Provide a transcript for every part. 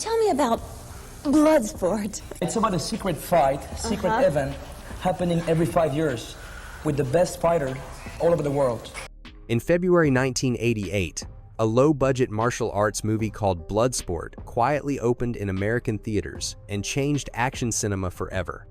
Tell me about Bloodsport. It's about a secret fight, secret event happening every 5 years with the best fighter all over the world. In February 1988, a low-budget martial arts movie called Bloodsport quietly opened in American theaters and changed action cinema forever.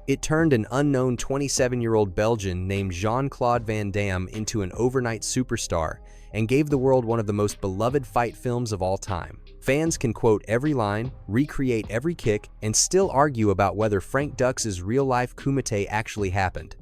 It turned an unknown 27-year-old Belgian named Jean-Claude Van Damme into an overnight superstar and gave the world one of the most beloved fight films of all time. Fans can quote every line, recreate every kick, and still argue about whether Frank Dux' real-life kumite actually happened.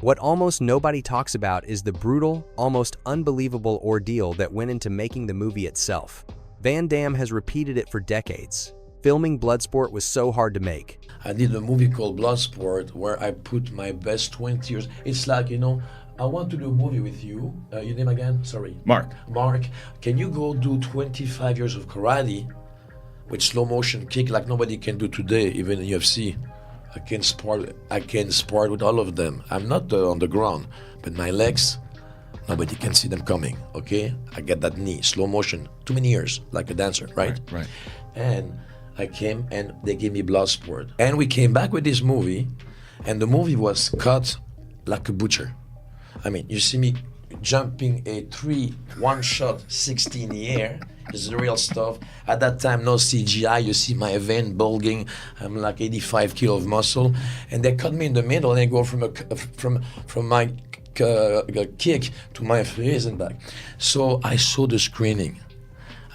What almost nobody talks about is the brutal, almost unbelievable ordeal that went into making the movie itself. Van Damme has repeated it for decades. Filming Bloodsport was so hard to make. I did a movie called Bloodsport where I put my best 20 years. It's like, I want to do a movie with you. Your name again? Sorry. Mark. Mark, can you go do 25 years of karate with slow motion kick like nobody can do today, even in UFC? I can spar with all of them. I'm not on the ground, but my legs, nobody can see them coming, okay? I get that knee, slow motion, too many years, like a dancer, right? Right. And I came and they gave me Bloodsport. And we came back with this movie, and the movie was cut like a butcher. I mean, you see me jumping a tree, one shot, 60 in the air. It's the real stuff. At that time, no CGI. You see my vein bulging. I'm like 85 kilo of muscle, and they cut me in the middle, and they go from my kick to my face and back. So I saw the screening.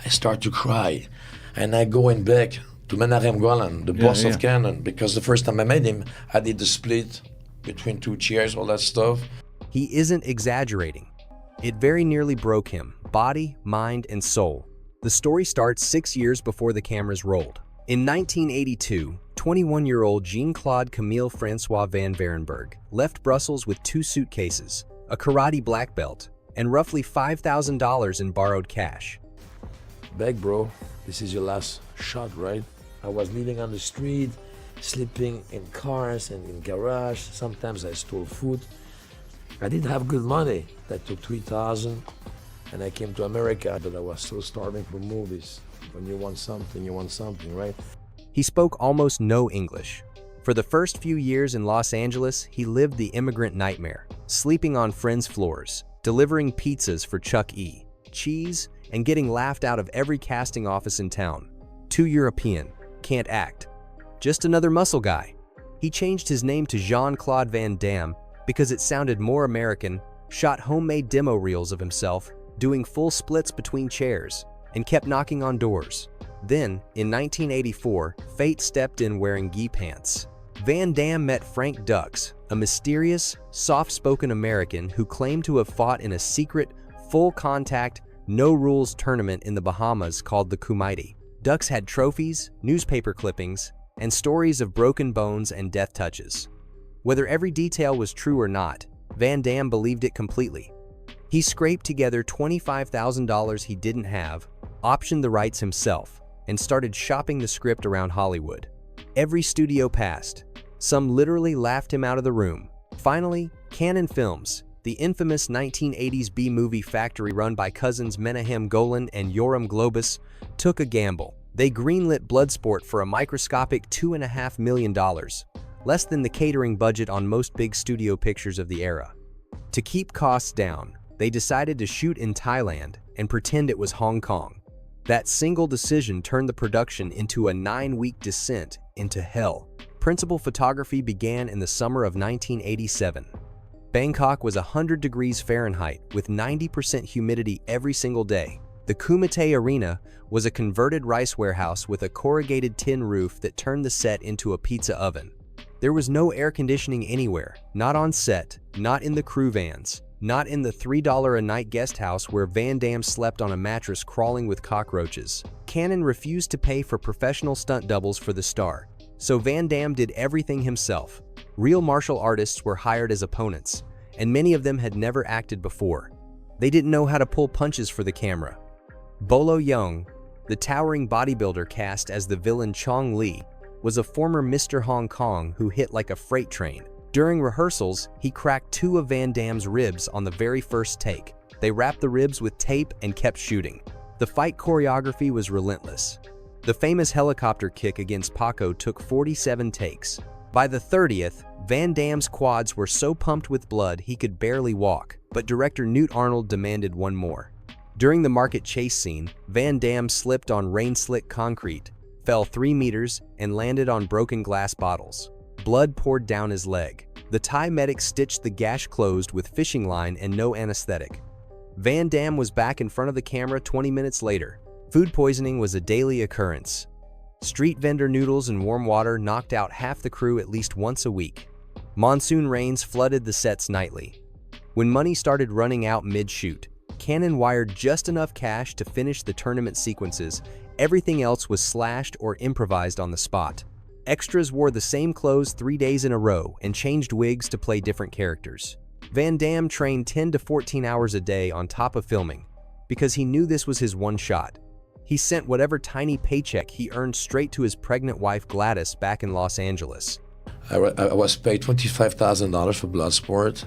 I start to cry, and I go in back to Menachem Golan, the boss of Canon, because the first time I met him, I did the split between two chairs, all that stuff. He isn't exaggerating. It very nearly broke him, body, mind, and soul. The story starts 6 years before the cameras rolled. In 1982, 21-year-old Jean-Claude Camille Francois van Varenberg left Brussels with 2 suitcases, a karate black belt, and roughly $5,000 in borrowed cash. Beg, bro, this is your last shot, right? I was living on the street, sleeping in cars and in garage. Sometimes I stole food. I didn't have good money. That took $3,000. And I came to America, but I was so starving for movies. When you want something, right? He spoke almost no English. For the first few years in Los Angeles, he lived the immigrant nightmare, sleeping on friends' floors, delivering pizzas for Chuck E. Cheese, and getting laughed out of every casting office in town. Too European, can't act. Just another muscle guy. He changed his name to Jean-Claude Van Damme because it sounded more American, shot homemade demo reels of himself, doing full splits between chairs, and kept knocking on doors. Then, in 1984, fate stepped in wearing gi pants. Van Damme met Frank Dux, a mysterious, soft-spoken American who claimed to have fought in a secret, full-contact, no-rules tournament in the Bahamas called the Kumite. Dux had trophies, newspaper clippings, and stories of broken bones and death touches. Whether every detail was true or not, Van Damme believed it completely. He scraped together $25,000 he didn't have, optioned the rights himself, and started shopping the script around Hollywood. Every studio passed. Some literally laughed him out of the room. Finally, Canon Films, the infamous 1980s B-movie factory run by cousins Menachem Golan and Yoram Globus, took a gamble. They greenlit Bloodsport for a microscopic $2.5 million, less than the catering budget on most big studio pictures of the era. To keep costs down, they decided to shoot in Thailand and pretend it was Hong Kong. That single decision turned the production into a 9-week descent into hell. Principal photography began in the summer of 1987. Bangkok was 100 degrees Fahrenheit with 90% humidity every single day. The Kumite Arena was a converted rice warehouse with a corrugated tin roof that turned the set into a pizza oven. There was no air conditioning anywhere, not on set, not in the crew vans, not in the $3 a night guest house where Van Damme slept on a mattress crawling with cockroaches. Canon refused to pay for professional stunt doubles for the star, so Van Damme did everything himself. Real martial artists were hired as opponents, and many of them had never acted before. They didn't know how to pull punches for the camera. Bolo Yeung, the towering bodybuilder cast as the villain Chong Li, was a former Mr. Hong Kong who hit like a freight train. During rehearsals, he cracked 2 of Van Damme's ribs on the very first take. They wrapped the ribs with tape and kept shooting. The fight choreography was relentless. The famous helicopter kick against Paco took 47 takes. By the 30th, Van Damme's quads were so pumped with blood he could barely walk, but director Newt Arnold demanded one more. During the market chase scene, Van Damme slipped on rain-slick concrete, fell 3 meters, and landed on broken glass bottles. Blood poured down his leg. The Thai medic stitched the gash closed with fishing line and no anesthetic. Van Damme was back in front of the camera 20 minutes later. Food poisoning was a daily occurrence. Street vendor noodles and warm water knocked out half the crew at least once a week. Monsoon rains flooded the sets nightly. When money started running out mid-shoot, Cannon wired just enough cash to finish the tournament sequences. Everything else was slashed or improvised on the spot. Extras wore the same clothes 3 days in a row and changed wigs to play different characters. Van Damme trained 10 to 14 hours a day on top of filming because he knew this was his one shot. He sent whatever tiny paycheck he earned straight to his pregnant wife Gladys back in Los Angeles. I was paid $25,000 for Bloodsport,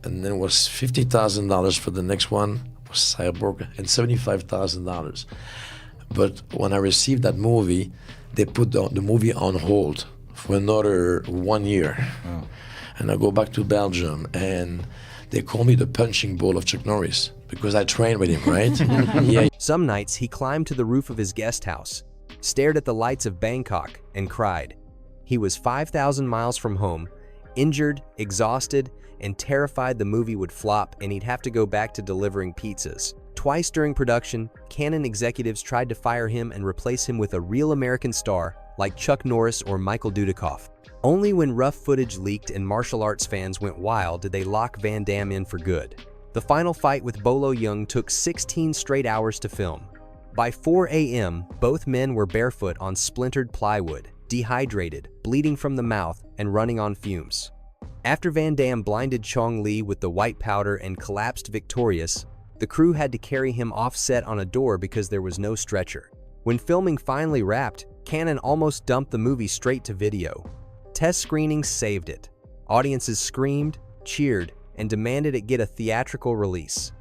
and then it was $50,000 for the next one, was Cyborg, and $75,000. But when I received that movie, they put the movie on hold for another 1 year. Oh. And I go back to Belgium, and they call me the punching ball of Chuck Norris because I trained with him, right? Yeah. Some nights he climbed to the roof of his guest house, stared at the lights of Bangkok, and cried. He was 5,000 miles from home, injured, exhausted, and terrified the movie would flop and he'd have to go back to delivering pizzas. Twice during production, Cannon executives tried to fire him and replace him with a real American star like Chuck Norris or Michael Dudikoff. Only when rough footage leaked and martial arts fans went wild did they lock Van Damme in for good. The final fight with Bolo Yeung took 16 straight hours to film. By 4 a.m., both men were barefoot on splintered plywood, dehydrated, bleeding from the mouth, and running on fumes. After Van Damme blinded Chong Li with the white powder and collapsed victorious, the crew had to carry him off set on a door because there was no stretcher. When filming finally wrapped, Cannon almost dumped the movie straight to video. Test screenings saved it. Audiences screamed, cheered, and demanded it get a theatrical release.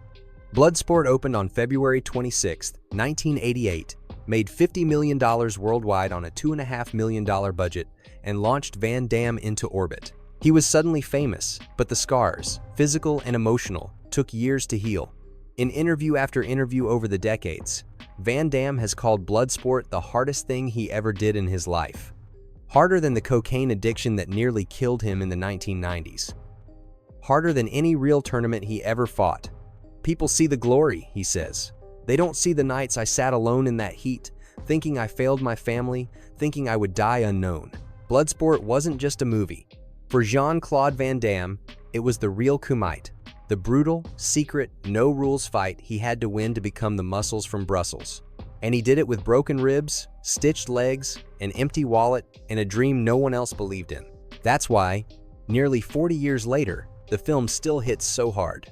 Bloodsport opened on February 26, 1988, made $50 million worldwide on a $2.5 million budget, and launched Van Damme into orbit. He was suddenly famous, but the scars, physical and emotional, took years to heal. In interview after interview over the decades, Van Damme has called Bloodsport the hardest thing he ever did in his life. Harder than the cocaine addiction that nearly killed him in the 1990s. Harder than any real tournament he ever fought. People see the glory, he says. They don't see the nights I sat alone in that heat, thinking I failed my family, thinking I would die unknown. Bloodsport wasn't just a movie. For Jean-Claude Van Damme, it was the real Kumite, the brutal, secret, no-rules fight he had to win to become the muscles from Brussels. And he did it with broken ribs, stitched legs, an empty wallet, and a dream no one else believed in. That's why, nearly 40 years later, the film still hits so hard.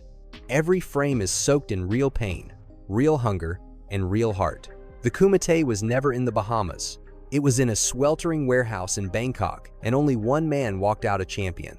Every frame is soaked in real pain, real hunger, and real heart. The Kumite was never in the Bahamas. It was in a sweltering warehouse in Bangkok, and only one man walked out a champion.